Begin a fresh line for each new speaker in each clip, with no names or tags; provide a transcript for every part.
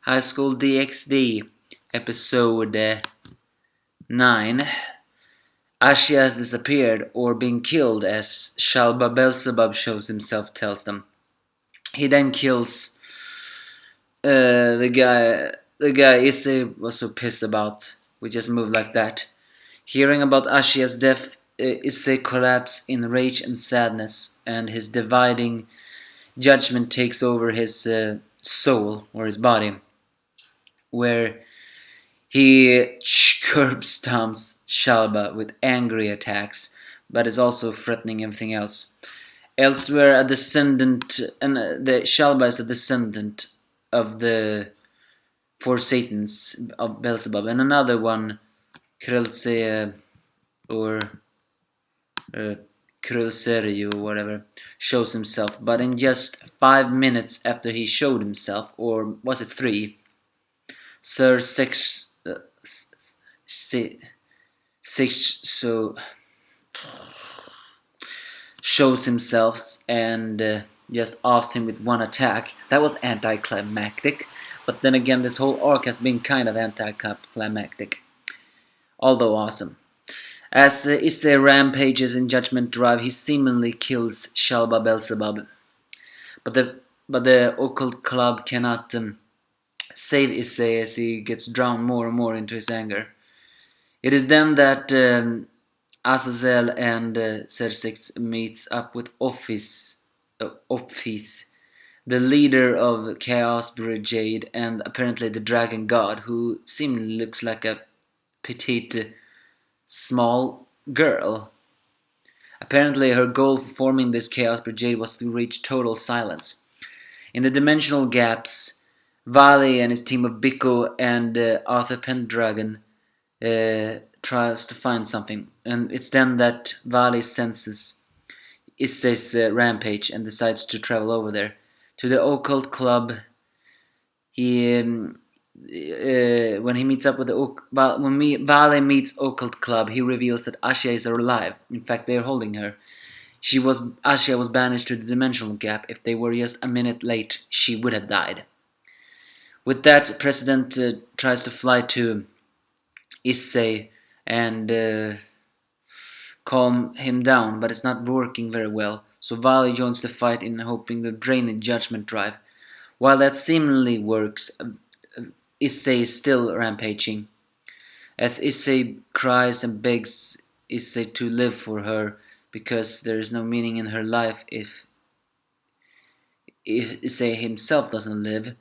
High School DxD, episode 9. Ashia has disappeared or been killed, as Shalba Beelzebub shows himself, tells them. He then kills the guy Issei was so pissed about. We just moved like that. Hearing about Ashia's death, Issei collapses in rage and sadness, and his dividing judgment takes over his soul, or his body, where he curb stomps Shalba with angry attacks, but is also threatening everything else. Elsewhere, a descendant, and the Shalba is a descendant of the four Satans of Beelzebub, and another one, Krelze or Krelserio or whatever, shows himself. But in just 5 minutes after he showed himself, or was it 3, Sir Six shows himself and just offs him with one attack. That was anticlimactic, but then again, this whole arc has been kind of anticlimactic, although awesome. As Issei rampages in Judgment Drive, he seemingly kills Shalba Beelzebub, but the occult club cannot save Issei as he gets drowned more and more into his anger. It is then that Azazel and Cersei meets up with Office, the leader of Chaos Brigade and apparently the Dragon God, who seemingly looks like a petite, small girl. Apparently her goal for forming this Chaos Brigade was to reach total silence. In the dimensional gaps, Vali and his team of Biko and Arthur Pendragon tries to find something, and it's then that Vali senses Issei's rampage and decides to travel over there to the occult club. When he meets up with Vali meets occult club, he reveals that Ashia is alive. In fact, they are holding her. Ashia was banished to the dimensional gap. If they were just a minute late, she would have died. With that, President tries to fly to Issei and calm him down, but it's not working very well. So Vali joins the fight in hoping to drain the Judgment Drive. While that seemingly works, Issei is still rampaging. As Issei cries and begs Issei to live for her, because there is no meaning in her life if Issei himself doesn't live.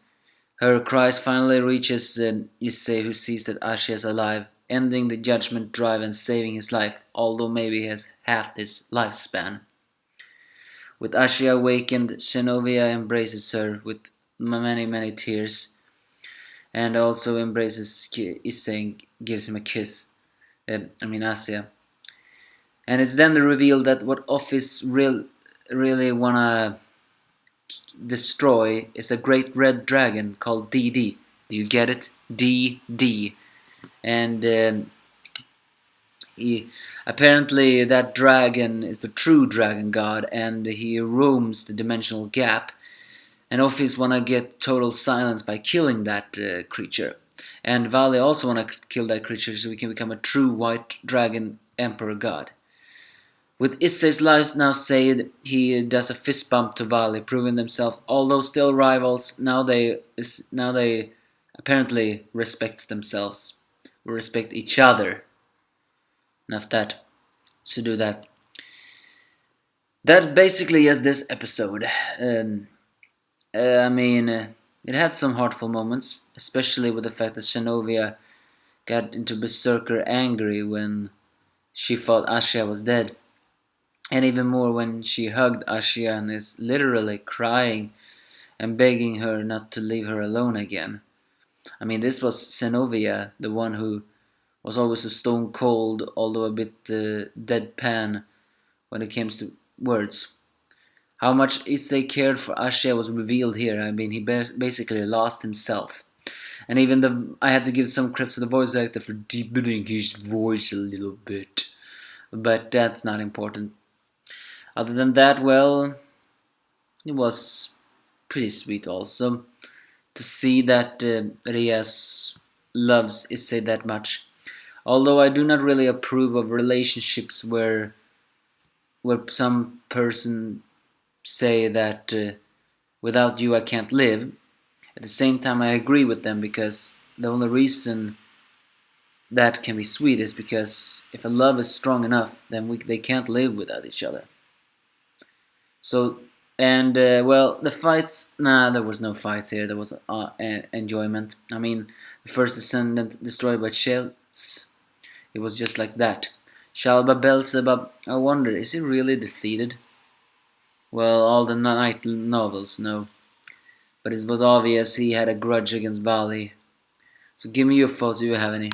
Her cries finally reaches Issei, who sees that Ashia is alive, ending the Judgment Drive and saving his life, although maybe he has half his lifespan. With Ashia awakened, Zenovia embraces her with many tears, and also embraces Issei and gives him a kiss. Ashia. And it's then the reveal that what Office really wanna destroy is a great red dragon called DD. Do you get it? DD. And apparently that dragon is a true dragon god, and he roams the dimensional gap. And Office wanna get total silence by killing that creature. And Vali also wanna kill that creature so we can become a true white dragon emperor god. With Issei's lives now saved, he does a fist bump to Vali, proving themselves, although still rivals, now they apparently respect themselves. We respect each other. Enough that. So do that. That basically is this episode. It had some heartful moments, especially with the fact that Zenovia got into berserker angry when she thought Ashia was dead. And even more when she hugged Ashia and is literally crying and begging her not to leave her alone again. This was Zenovia, the one who was always so stone cold, although a bit deadpan when it came to words. How much Issei cared for Ashia was revealed here. He basically lost himself. And even I had to give some credit to the voice actor for deepening his voice a little bit. But that's not important. Other than that, well, it was pretty sweet also. to see that Rias loves Issei that much. Although I do not really approve of relationships where some person say that without you I can't live. At the same time, I agree with them, because the only reason that can be sweet is because if a love is strong enough, then they can't live without each other. So, and well, the fights, nah, there was no fights here. There was enjoyment. I mean, the first descendant destroyed by shells. It was just like that. Shalba Belzebub, I wonder, is he really defeated? Well, all the night novels know. But it was obvious he had a grudge against Bali. So give me your thoughts if you have any.